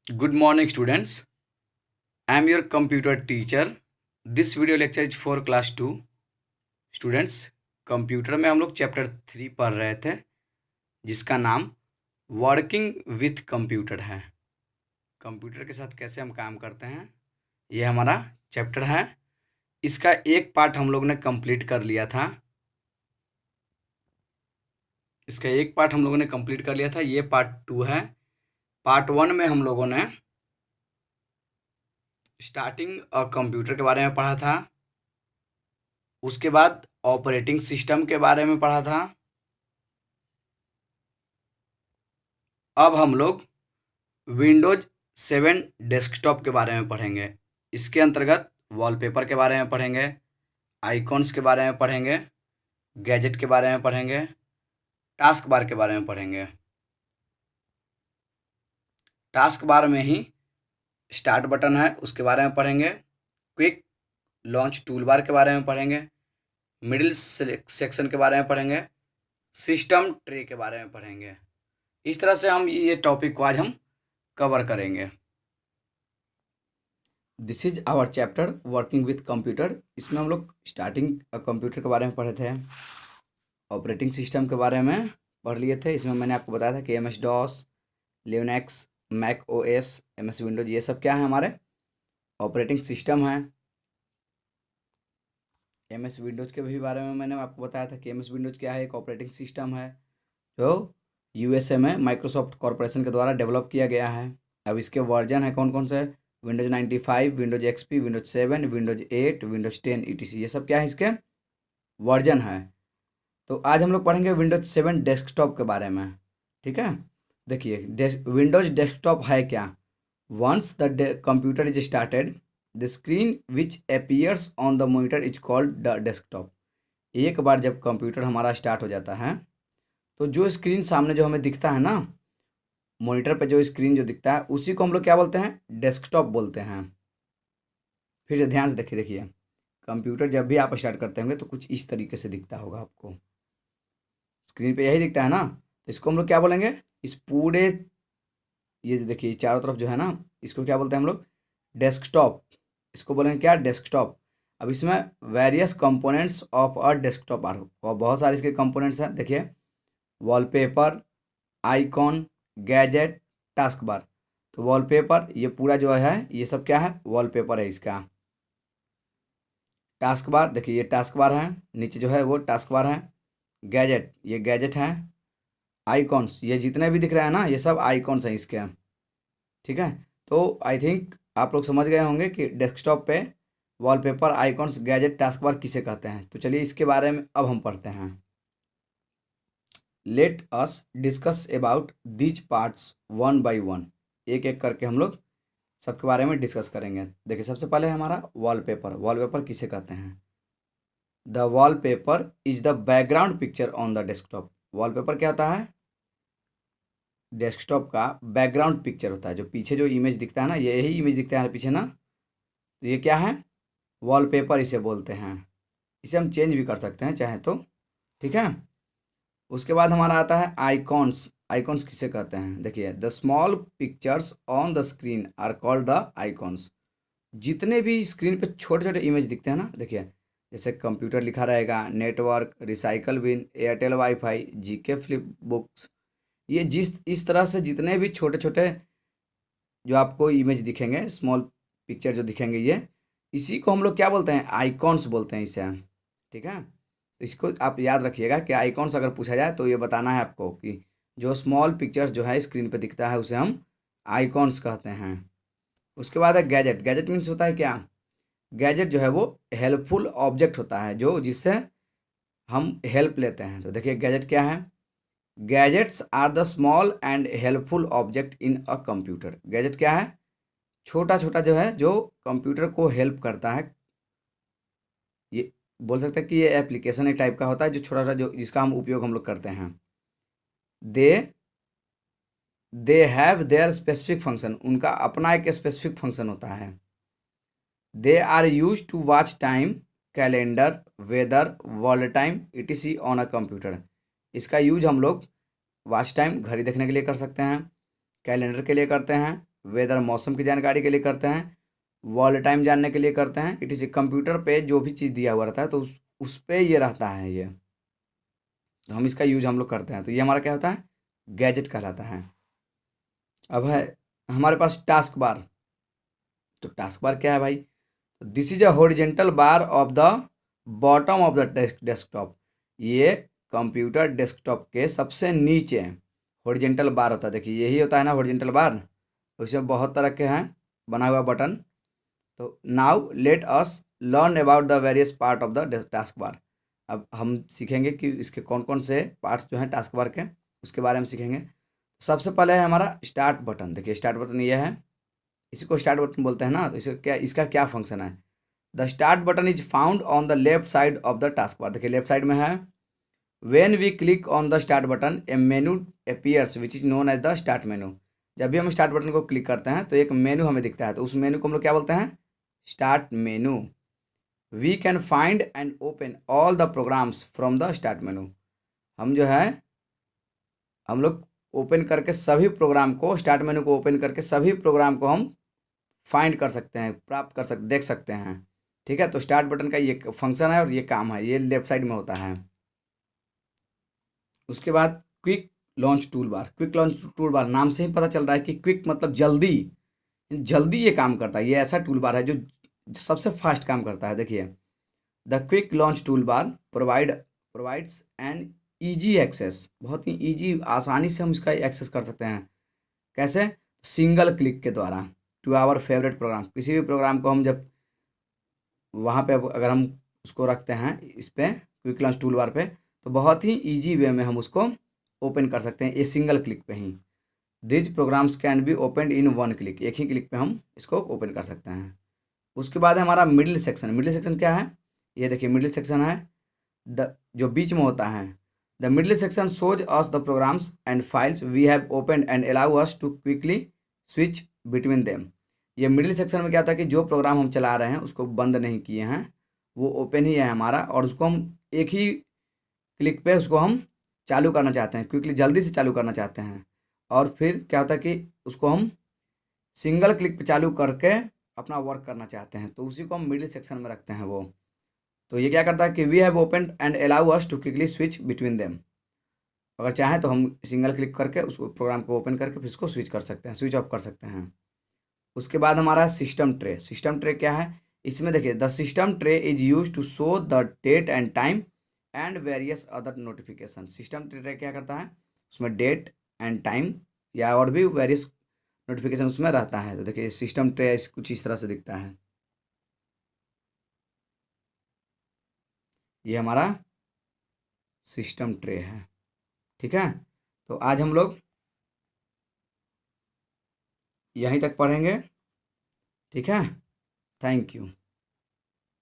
Good morning, students. I am your computer teacher. This video lecture is for class 2. Students, computer में हम लोग chapter 3 पढ़ रहे थे जिसका नाम वर्किंग विथ कंप्यूटर है। कंप्यूटर के साथ कैसे हम काम करते हैं, ये हमारा चैप्टर है। इसका एक पार्ट हम लोग ने कंप्लीट कर लिया था। ये पार्ट 2 है। पार्ट 1 में हम लोगों ने स्टार्टिंग कंप्यूटर के बारे में पढ़ा था। उसके बाद ऑपरेटिंग सिस्टम के बारे में पढ़ा था। अब हम लोग विंडोज 7 डेस्कटॉप के बारे में पढ़ेंगे। इसके अंतर्गत वॉलपेपर के बारे में पढ़ेंगे, आइकॉन्स के बारे में पढ़ेंगे, गैजेट के बारे में पढ़ेंगे, टास्क बार के बारे में पढ़ेंगे। टास्क बार में ही स्टार्ट बटन है, उसके बारे में पढ़ेंगे। क्विक लॉन्च टूल बार के बारे में पढ़ेंगे, मिडिल सेक्शन के बारे में पढ़ेंगे, सिस्टम ट्रे के बारे में पढ़ेंगे। इस तरह से हम ये टॉपिक को आज हम कवर करेंगे। This is our chapter working with computer. इसमें हम लोग स्टार्टिंग कंप्यूटर के बारे में पढ़े थे, ऑपरेटिंग सिस्टम के बारे में पढ़ लिए थे। इसमें मैंने आपको बताया था कि MS DOS, Linux, Mac OS, MS Windows, ये सब क्या है, हमारे ऑपरेटिंग सिस्टम है। MS विंडोज के भी बारे में मैंने आपको बताया था कि MS विंडोज क्या है, एक ऑपरेटिंग सिस्टम है जो USA में माइक्रोसॉफ्ट कॉरपोरेशन के द्वारा डेवलप किया गया है। अब इसके वर्जन है कौन कौन से, Windows 95, Windows XP, Windows 7, Windows 8, Windows 10 ETC, ये सब क्या है, इसके वर्जन है। तो आज हम लोग पढ़ेंगे विंडोज 7 डेस्कटॉप के बारे में। ठीक है, देखिए विंडोज डेस्कटॉप है क्या। Once the computer is started, the screen which appears on the monitor is called the desktop. एक बार जब कंप्यूटर हमारा स्टार्ट हो जाता है तो जो स्क्रीन सामने जो हमें दिखता है ना, मॉनिटर पे जो स्क्रीन जो दिखता है, उसी को हम लोग क्या बोलते हैं, डेस्कटॉप बोलते हैं। फिर से ध्यान से देखिए कंप्यूटर जब भी आप स्टार्ट करते होंगे तो कुछ इस तरीके से दिखता होगा आपको, स्क्रीन पे यही दिखता है ना। तो इसको हम लोग क्या बोलेंगे, इस पूरे ये जो देखिए चारों तरफ जो है ना, इसको क्या बोलते हैं हम लोग, डेस्कटॉप। इसको बोलेंगे क्या, डेस्कटॉप। अब इसमें various components of a desktop are, और बहुत सारे इसके कंपोनेंट्स हैं। देखिए wallpaper, icon, gadget, task bar. तो वॉलपेपर ये पूरा जो है ये सब क्या है, वॉलपेपर है इसका। टास्क बार देखिए ये टास्क बार है, नीचे जो है वो टास्क बार है। गैजेट ये गैजेट है। आइकॉन्स ये जितने भी दिख रहे हैं ना, ये सब आइकॉन्स हैं इसके। ठीक है, तो आई थिंक आप लोग समझ गए होंगे कि डेस्कटॉप पे वॉलपेपर, आइकॉन्स, गैजेट, टास्क बार किसे कहते हैं। तो चलिए इसके बारे में अब हम पढ़ते हैं। Let us discuss about these parts one by one. एक एक करके हम लोग सबके बारे में डिस्कस करेंगे। देखिए सबसे पहले हमारा वॉलपेपर। वॉलपेपर किसे कहते हैं, the wallpaper is the background picture on the desktop. Wallpaper क्या होता है, डेस्कटॉप का बैकग्राउंड पिक्चर होता है। जो पीछे जो इमेज दिखता है ना, ये यही इमेज दिखता है पीछे ना, तो ये क्या है, वॉलपेपर इसे बोलते हैं। इसे हम चेंज भी कर सकते हैं चाहे तो। ठीक है, उसके बाद हमारा आता है आइकॉन्स। आइकॉन्स किसे कहते हैं, देखिए the small pictures on the screen are called the icons. जितने भी स्क्रीन पे छोटे छोटे इमेज दिखते हैं ना, देखिए जैसे कंप्यूटर लिखा रहेगा, network, recycle bin, Airtel WiFi, GK flip books, ये जिस इस तरह से जितने भी छोटे छोटे जो आपको इमेज दिखेंगे, स्मॉल पिक्चर जो दिखेंगे, ये इसी को हम लोग क्या बोलते हैं, आइकॉन्स बोलते हैं इसे। ठीक है, तो इसको आप याद रखिएगा कि आइकॉन्स अगर पूछा जाए तो ये बताना है आपको कि जो स्मॉल पिक्चर्स जो है स्क्रीन पे दिखता है उसे हम आइकॉन्स कहते हैं। उसके बाद है गैजेट। गैजेट मीन्स होता है क्या, गैजेट जो है वो हेल्पफुल ऑब्जेक्ट होता है, जो जिससे हम हेल्प लेते हैं। तो देखिए गैजेट क्या है, gadgets are the small and helpful object in a computer. Gadget क्या है, छोटा छोटा जो है जो कंप्यूटर को हेल्प करता है। ये बोल सकते हैं कि ये एप्लीकेशन एक टाइप का होता है जो छोटा सा, जो जिसका हम उपयोग हम लोग करते हैं। They they have their specific function, उनका अपना एक स्पेसिफिक फंक्शन होता है। They are use to watch time, calendar, weather, world time, ETC on a computer. इसका यूज हम लोग वॉच टाइम घड़ी देखने के लिए कर सकते हैं, कैलेंडर के लिए करते हैं, वेदर मौसम की जानकारी के लिए करते हैं, वर्ल्ड टाइम जानने के लिए करते हैं। इट इज़ कंप्यूटर पे जो भी चीज़ दिया हुआ रहता है तो उस पे ये रहता है ये, तो हम इसका यूज हम लोग करते हैं। तो ये हमारा क्या होता है, गैजेट कहलाता है। अब है हमारे पास टास्क बार। तो टास्क बार क्या है भाई, this is a horizontal bar of the bottom of the desktop. ये कंप्यूटर डेस्कटॉप के सबसे नीचे हॉरिजेंटल बार होता है। देखिए यही होता है ना हॉरिजेंटल बार, उसमें बहुत तरह के हैं बना हुआ बटन। तो now let us learn about the various part of the task बार। अब हम सीखेंगे कि इसके कौन कौन से पार्ट्स जो हैं टास्क बार के, उसके बारे में सीखेंगे। सबसे पहले है हमारा स्टार्ट बटन। देखिए स्टार्ट बटन ये है, इसी को स्टार्ट बटन बोलते हैं ना। तो इसका क्या फंक्शन है, the start button is found on the left side of the task bar. देखिए लेफ्ट साइड में है। When we click on the start button a menu appears which is known as the start menu. जब भी हम start button को click करते हैं तो एक मेनू हमें दिखता है, तो उस मेनू को हम लोग क्या बोलते हैं, start menu. We can find and open all the programs from the start menu. हम जो है हम लोग ओपन करके सभी प्रोग्राम को, स्टार्ट मेनू को ओपन करके सभी प्रोग्राम को हम फाइंड कर सकते हैं, प्राप्त कर सकते, देख सकते हैं। ठीक है, तो स्टार्ट बटन का ये फंक्शन है और ये काम है, ये लेफ्ट साइड में होता है। उसके बाद क्विक लॉन्च टूल बार। क्विक लॉन्च टूल बार नाम से ही पता चल रहा है कि क्विक मतलब जल्दी, जल्दी ये काम करता है। ये ऐसा टूल बार है जो सबसे फास्ट काम करता है। देखिए the quick launch tool bar provides an easy access. बहुत ही ईजी, आसानी से हम इसका एक्सेस कर सकते हैं। कैसे, सिंगल क्लिक के द्वारा टू आवर फेवरेट प्रोग्राम। किसी भी प्रोग्राम को हम जब वहाँ पे अगर हम उसको रखते हैं इस पर क्विक लॉन्च टूल बार पे, तो बहुत ही ईजी वे में हम उसको ओपन कर सकते हैं, ये सिंगल क्लिक पे ही। These programs can be open in one click. एक ही क्लिक पे हम इसको ओपन कर सकते हैं। उसके बाद है हमारा मिडिल सेक्शन। मिडिल सेक्शन क्या है, ये देखिए मिडिल सेक्शन है द जो बीच में होता है। The middle section shows us the programs and files we have open and allow us to quickly switch between them. ये मिडिल सेक्शन में क्या होता है कि जो प्रोग्राम हम चला रहे हैं उसको बंद नहीं किए हैं, वो ओपन ही है हमारा, और उसको हम एक ही क्लिक पे उसको हम चालू करना चाहते हैं, क्विकली जल्दी से चालू करना चाहते हैं। और फिर क्या होता है कि उसको हम सिंगल क्लिक पे चालू करके अपना वर्क करना चाहते हैं, तो उसी को हम मिडिल सेक्शन में रखते हैं वो। तो ये क्या करता है कि we have open and allow us to quickly switch between them. अगर चाहें तो हम सिंगल क्लिक करके उसको प्रोग्राम को ओपन करके फिर इसको स्विच कर सकते हैं, स्विच ऑफ कर सकते हैं। उसके बाद हमारा सिस्टम ट्रे। सिस्टम ट्रे क्या है, इसमें देखिए the system tray is use to show the date and time and various other notification. System tray क्या करता है, उसमें डेट एंड टाइम या और भी वेरियस नोटिफिकेशन उसमें रहता है। तो देखिए सिस्टम ट्रे कुछ इस तरह से दिखता है, ये हमारा सिस्टम ट्रे है। ठीक है, तो आज हम लोग यहीं तक पढ़ेंगे। ठीक है, थैंक यू।